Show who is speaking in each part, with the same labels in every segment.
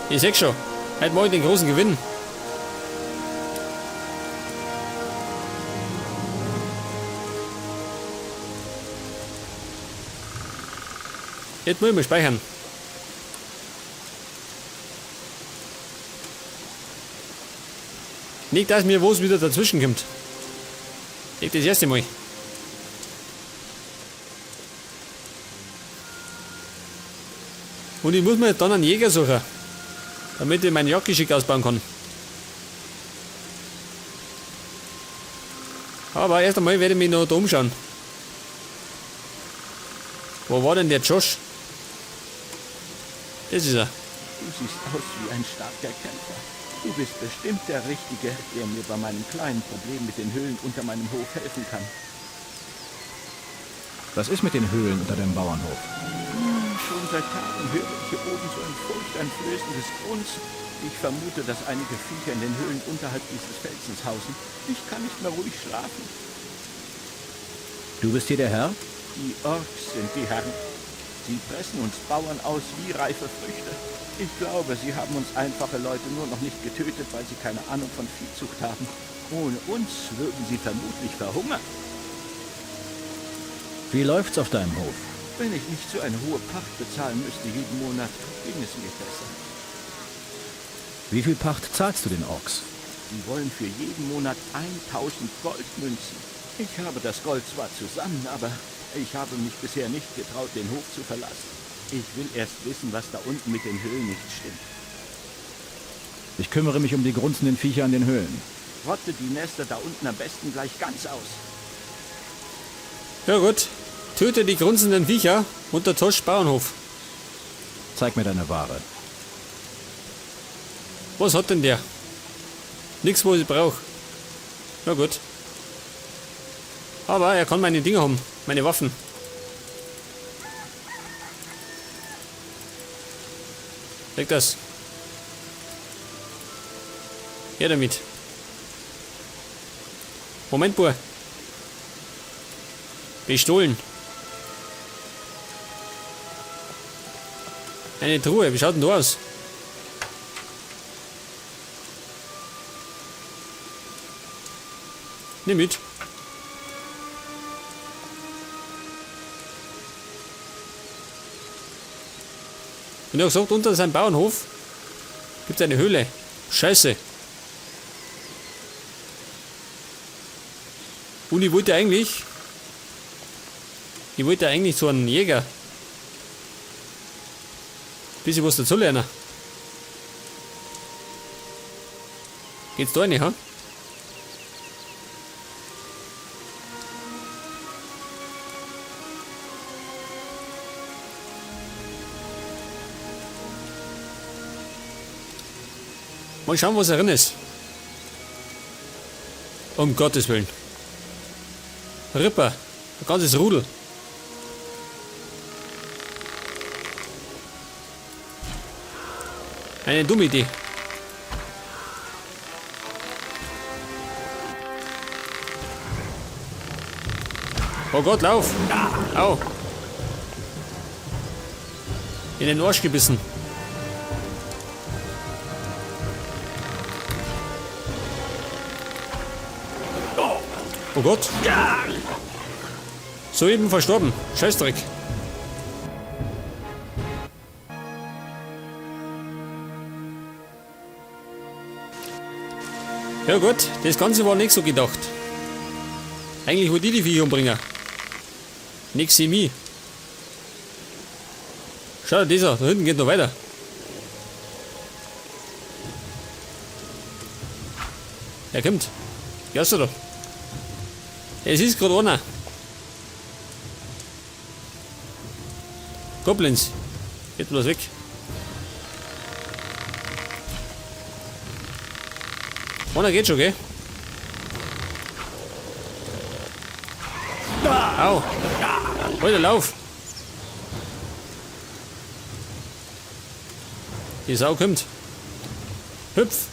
Speaker 1: Ich sag schon. Heute mache ich den großen Gewinn. Jetzt muss ich mal speichern. Nicht, dass mir was wieder dazwischen kommt. Nicht das erste Mal. Und ich muss mir dann einen Jäger suchen, damit ich mein Jagdgeschick ausbauen kann. Aber erst einmal werde ich mich noch da umschauen. Wo war denn der Josh? Das ist er.
Speaker 2: Du siehst aus wie ein starker Kämpfer. Du bist bestimmt der Richtige, der mir bei meinem kleinen Problem mit den Höhlen unter meinem Hof helfen kann.
Speaker 3: Was ist mit den Höhlen unter dem Bauernhof?
Speaker 2: Schon seit Tagen höre ich hier oben so ein furchteinflößendes Grunzen. Ich vermute, dass einige Viecher in den Höhlen unterhalb dieses Felsens hausen. Ich kann nicht mehr ruhig schlafen.
Speaker 3: Du bist hier der Herr?
Speaker 2: Die Orks sind die Herren. Sie pressen uns Bauern aus wie reife Früchte. Ich glaube, sie haben uns einfache Leute nur noch nicht getötet, weil sie keine Ahnung von Viehzucht haben. Ohne uns würden sie vermutlich verhungern.
Speaker 3: Wie läuft's auf deinem Hof?
Speaker 2: Wenn ich nicht so eine hohe Pacht bezahlen müsste jeden Monat, ging es mir besser.
Speaker 3: Wie viel Pacht zahlst du den Orks?
Speaker 2: Sie wollen für jeden Monat 1000 Goldmünzen. Ich habe das Gold zwar zusammen, aber ich habe mich bisher nicht getraut, den Hof zu verlassen. Ich will erst wissen, was da unten mit den Höhlen nicht stimmt.
Speaker 3: Ich kümmere mich um die grunzenden Viecher an den Höhlen.
Speaker 2: Rotte die Nester da unten am besten gleich ganz aus.
Speaker 1: Ja gut. Töte die grunzenden Viecher unter Tosch Bauernhof.
Speaker 3: Zeig mir deine Ware.
Speaker 1: Was hat denn der? Nichts, was ich brauche. Na gut. Aber er kann meine Dinge haben. Meine Waffen. Leg das. Her damit. Moment, Bub. Bestohlen. Eine Truhe. Wie schaut denn da aus? Nimm mit. Und er hat gesagt, unter seinem Bauernhof gibt es eine Höhle. Scheiße. Und ich wollte eigentlich zu einem Jäger. Bis ich was dazu lerne. Geht's da nicht, ha? Mal schauen, was drin ist. Um Gottes Willen. Ripper. Ein ganzes Rudel. Eine dumme Idee. Oh Gott, lauf! Au! In den Arsch gebissen. Oh Gott! Soeben verstorben. Scheißdreck. Ja gut, das Ganze war nicht so gedacht. Eigentlich wollte ich die Viecher umbringen. Nix wie mich. Schau, dieser, da hinten geht noch weiter. Er kommt. Hörst du da? Es ist gerade einer. Goblins. Geht bloß weg. Einer geht schon, gell? Au! Heute lauf! Die Sau kommt. Hüpf!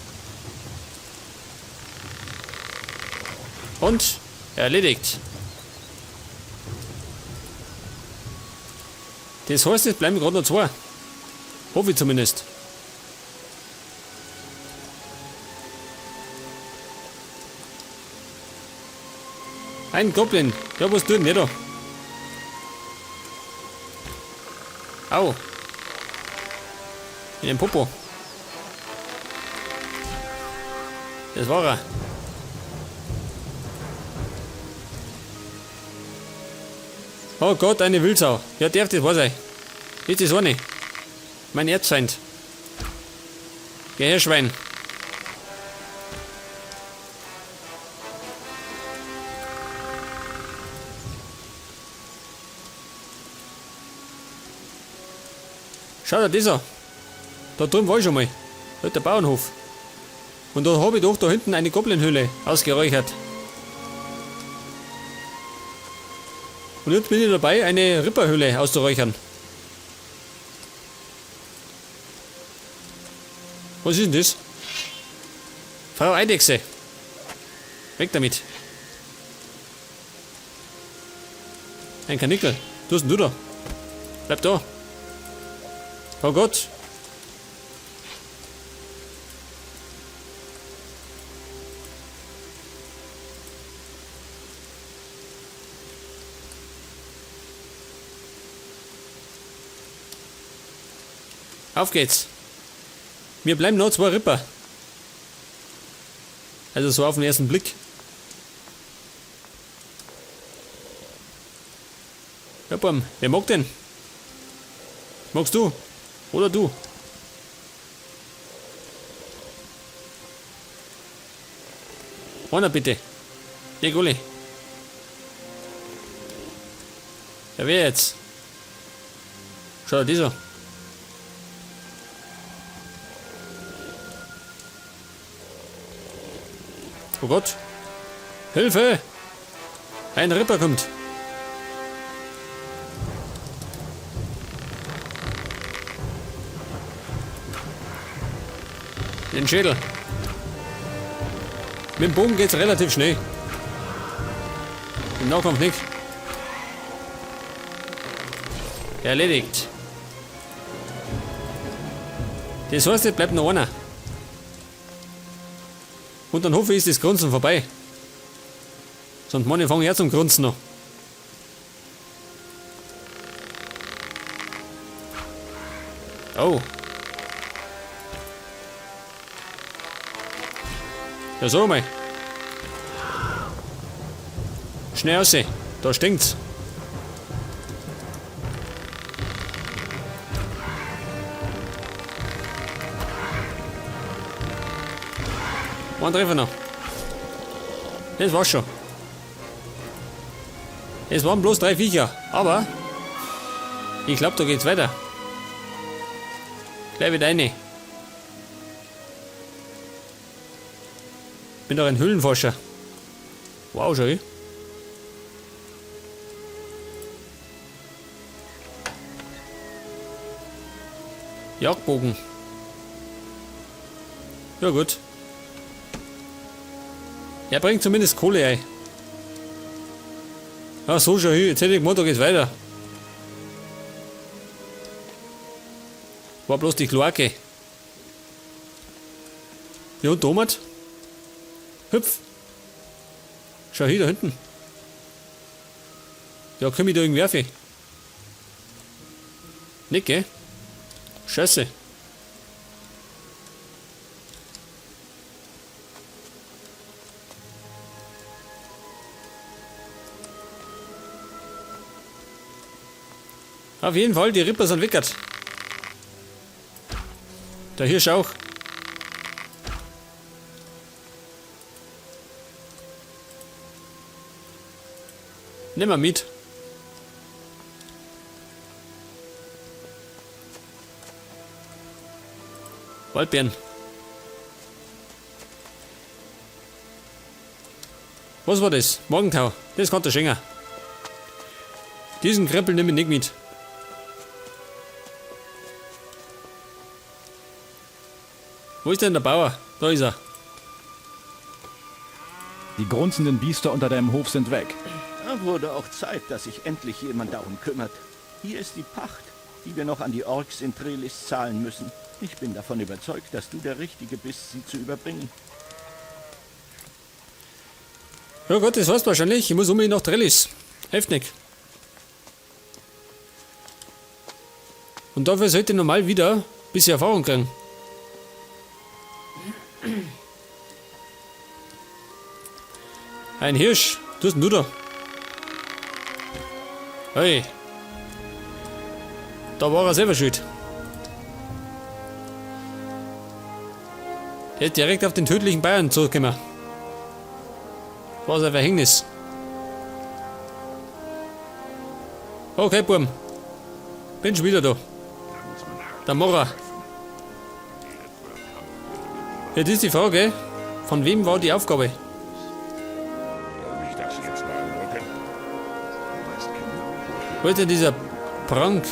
Speaker 1: Und erledigt. Das heißt, es bleiben gerade noch zwei. Hoffe ich zumindest. Ein Goblin. Ja, was tut denn der da? Au. In den Popo. Das war er. Oh Gott, eine Wildsau. Ja, darf das wahr sein. Ist das eine? Mein Erzfeind. Geh her, Schwein. Schau dir das an. Da drüben war ich schon mal. Da ist der Bauernhof. Und da habe ich doch da hinten eine Goblinhöhle ausgeräuchert. Und jetzt bin ich dabei, eine Ripperhöhle auszuräuchern. Was ist denn das? Frau Eidechse. Weg damit. Ein Kanickel. Du hast denn du da? Bleib da. Oh Gott. Auf geht's. Wir bleiben noch 2 Ripper. Also so auf den ersten Blick. Ja, Bam, wer mag denn? Magst du? Oder du? Einer bitte. Der Gulli. Ja, wer jetzt? Schau dir das an. Oh Gott. Hilfe! Ein Ripper kommt. Den Schädel. Mit dem Bogen geht's relativ schnell. Im Nahkampf nicht. Erledigt. Das heißt, jetzt bleibt noch einer. Und dann hoffe ich, ist das Grunzen vorbei. Sonst meine fange ich zum Grunzen noch. Oh. Ja, so mal. Schnell raus, da stinkt's. Einen Treffer noch. Das war's schon. Es waren bloß 3 Viecher, aber ich glaube, da geht's weiter. Gleich wieder eine. Bin doch ein Höhlenforscher. Wow, schau. Jagdbogen. Ja gut. Er bringt zumindest Kohle ein. Ach so, schau hin. Jetzt hätte ich gemeint, da geht's weiter. War bloß die Kloake. Ja, und Tomat? Hüpf. Schau hier, da hinten. Ja, komm ich da irgendwie auf? Nicht, gell? Scheiße. Auf jeden Fall, die Ripper sind wickert. Der Hirsch auch. Nimm mal mit. Waldbeeren. Was war das? Morgentau. Das kann der Schenker. Diesen Krempel nehme ich nicht mit. Wo ist denn der Bauer? Da ist er.
Speaker 3: Die grunzenden Biester unter deinem Hof sind weg.
Speaker 2: Da wurde auch Zeit, dass sich endlich jemand darum kümmert. Hier ist die Pacht, die wir noch an die Orks in Trellis zahlen müssen. Ich bin davon überzeugt, dass du der Richtige bist, sie zu überbringen.
Speaker 1: Ja Gott, das war's wahrscheinlich. Ich muss unbedingt nach Trellis. Hilft nicht. Und dafür sollte ich normal wieder ein bisschen Erfahrung kriegen. Ein Hirsch. Du hast denn du da? Hey. Da war er selber schuld. Er ist direkt auf den tödlichen Bayern zurückgekommen. War sein Verhängnis. Okay, Burm. Bin schon wieder da. Der Mora. Jetzt ist die Frage, von wem war die Aufgabe? Wo ist denn dieser Prank?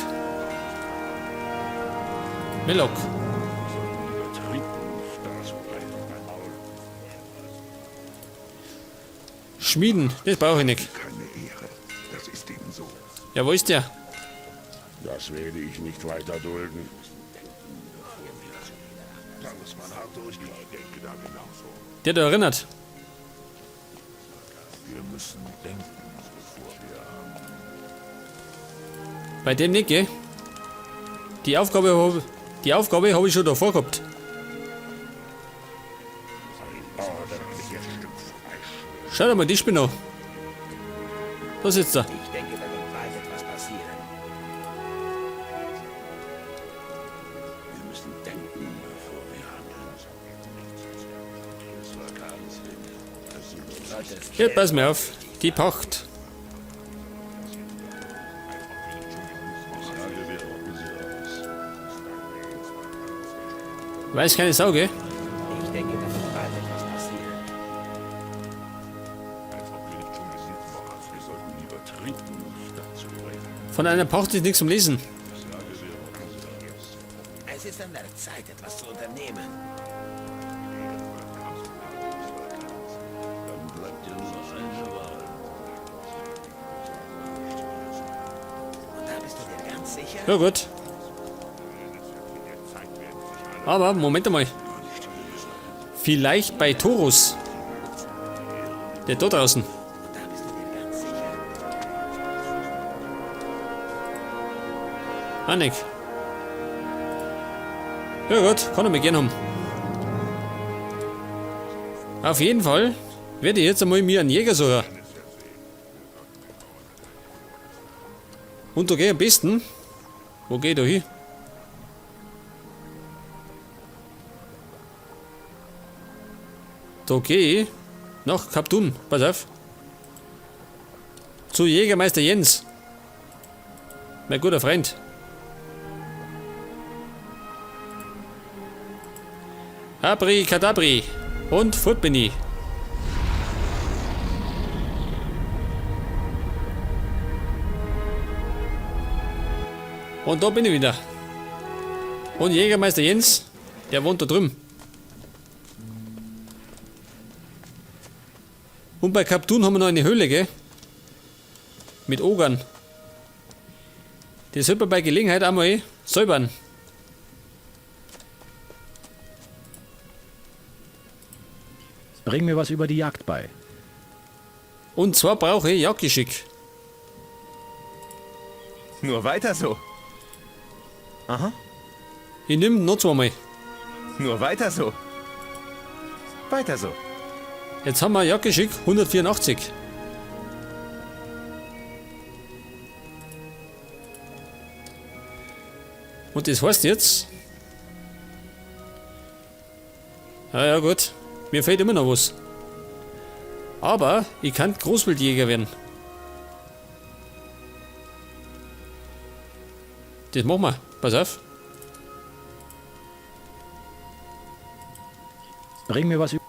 Speaker 1: Melok. Schmieden, das brauche ich nicht.
Speaker 4: Keine Ehre. Das ist ihm so.
Speaker 1: Ja, wo ist der?
Speaker 4: Das werde ich nicht weiter dulden. Da muss man hart durchgehen. Ich denke da genauso.
Speaker 1: Der da erinnert.
Speaker 4: Wir müssen denken, bevor wir...
Speaker 1: Bei dem nicht, gell? Die Aufgabe habe ich schon davor gehabt. Schau dir mal die Spinne an. Da sitzt er.
Speaker 5: Ich denke, da wird bald etwas passieren.
Speaker 4: Wir müssen denken, bevor wir handeln. Das war ganz wild.
Speaker 1: Hier, pass mir auf. Die Pacht. Weiß keine Sau, gell?
Speaker 5: Ich denke, da wird bald etwas passieren.
Speaker 4: Wir sollten lieber trinken, statt zu reden.
Speaker 1: Von einer Pacht ist nichts zum Lesen.
Speaker 5: Es ist an der Zeit, etwas zu unternehmen.
Speaker 4: Dann bleibt dir nur eine Wahl.
Speaker 5: Und da bist du dir ganz sicher?
Speaker 1: Ja gut. Aber, Moment einmal. Vielleicht bei Torus. Der da draußen.
Speaker 5: Und da bist du dir ganz sicher?
Speaker 1: Annik. Ja gut, kann er mir gern haben. Auf jeden Fall werde ich jetzt einmal mir einen Jäger suchen. Und da gehe ich am besten. Wo gehe ich da hin? Da gehe ich nach Kaptun. Pass auf. Zu Jägermeister Jens. Mein guter Freund. Abri Kadabri. Und fort bin ich. Und da bin ich wieder. Und Jägermeister Jens, der wohnt da drüben. Und bei Kaptun haben wir noch eine Höhle, gell? Mit Ogern. Die sollte man bei Gelegenheit einmal säubern.
Speaker 3: Bring mir was über die Jagd bei.
Speaker 1: Und zwar brauche ich Jagdgeschick.
Speaker 6: Nur weiter so. Aha.
Speaker 1: Ich nehme noch zweimal.
Speaker 6: Nur weiter so. Weiter so.
Speaker 1: Jetzt haben wir Jagdgeschick 184. Und das heißt jetzt... Ja gut, mir fehlt immer noch was. Aber ich kann Großwildjäger werden. Das machen wir. Pass auf.
Speaker 3: Bring mir was über...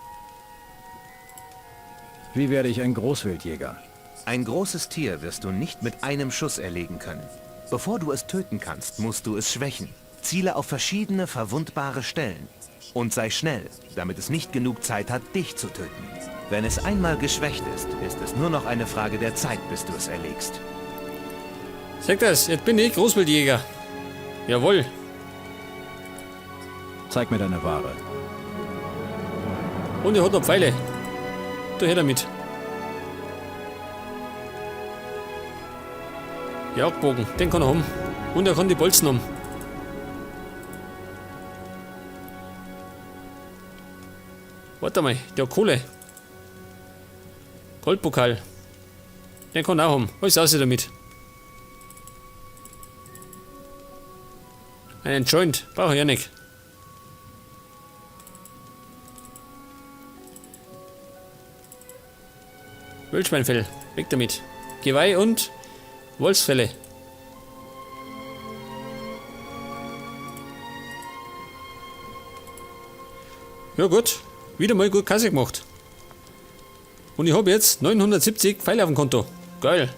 Speaker 3: Wie werde ich ein Großwildjäger?
Speaker 6: Ein großes Tier wirst du nicht mit einem Schuss erlegen können. Bevor du es töten kannst, musst du es schwächen. Ziele auf verschiedene verwundbare Stellen. Und sei schnell, damit es nicht genug Zeit hat, dich zu töten. Wenn es einmal geschwächt ist, ist es nur noch eine Frage der Zeit, bis du es erlegst.
Speaker 1: Sag das, jetzt bin ich Großwildjäger. Jawohl.
Speaker 3: Zeig mir deine Ware.
Speaker 1: Und er hat noch Pfeile. Da hält er mit. Jagdbogen, den kann er haben. Und er kann die Bolzen haben. Warte mal, der hat Kohle. Goldpokal. Den kann er auch haben. Was ist damit? Einen Joint. Brauche ich ja nicht. Wildschweinfell. Weg damit. Geweih und Wolfsfelle. Ja gut. Wieder mal gut Kasse gemacht. Und ich habe jetzt 970 Pfeile auf dem Konto. Geil.